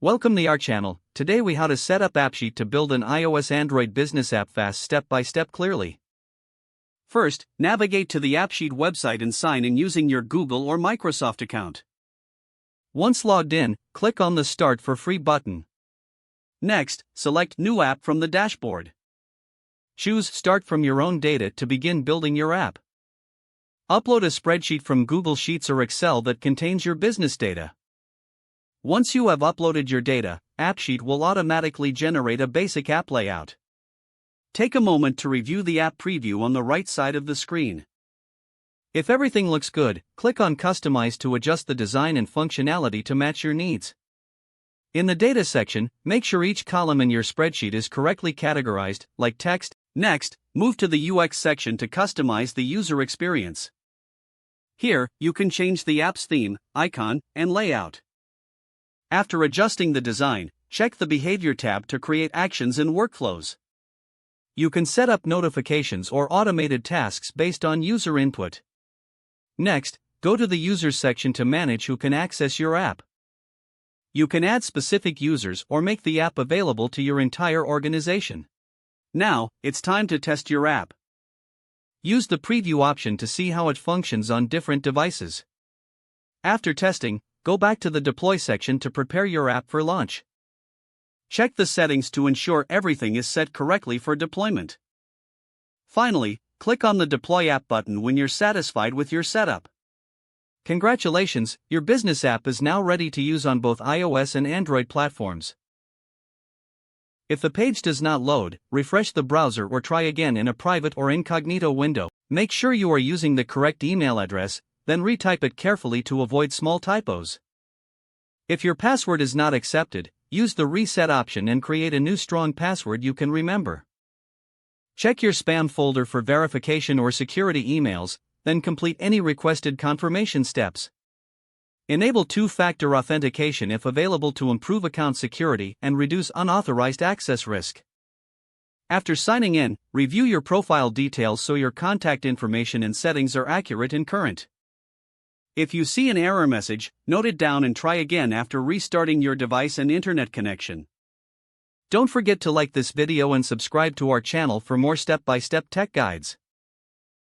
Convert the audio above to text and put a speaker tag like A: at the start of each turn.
A: Welcome to our channel. Today we how to set up AppSheet to build an iOS Android business app fast step by step clearly. First, navigate to the AppSheet website and sign in using your Google or Microsoft account. Once logged in, click on the Start for Free button. Next, select New App from the dashboard. Choose Start from your own data to begin building your app. Upload a spreadsheet from Google Sheets or Excel that contains your business data. Once you have uploaded your data, AppSheet will automatically generate a basic app layout. Take a moment to review the app preview on the right side of the screen. If everything looks good, click on Customize to adjust the design and functionality to match your needs. In the Data section, make sure each column in your spreadsheet is correctly categorized, like text. Next, move to the UX section to customize the user experience. Here, you can change the app's theme, icon, and layout. After adjusting the design, check the Behavior tab to create actions and workflows. You can set up notifications or automated tasks based on user input. Next, go to the Users section to manage who can access your app. You can add specific users or make the app available to your entire organization. Now, it's time to test your app. Use the preview option to see how it functions on different devices. After testing, go back to the Deploy section to prepare your app for launch. Check the settings to ensure everything is set correctly for deployment. Finally, click on the Deploy App button when you're satisfied with your setup. Congratulations, your business app is now ready to use on both iOS and Android platforms. If the page does not load, refresh the browser or try again in a private or incognito window. Make sure you are using the correct email address, then retype it carefully to avoid small typos. If your password is not accepted, use the Reset option and create a new strong password you can remember. Check your spam folder for verification or security emails, then complete any requested confirmation steps. Enable two-factor authentication if available to improve account security and reduce unauthorized access risk. After signing in, review your profile details so your contact information and settings are accurate and current. If you see an error message, note it down and try again after restarting your device and internet connection. Don't forget to like this video and subscribe to our channel for more step-by-step tech guides.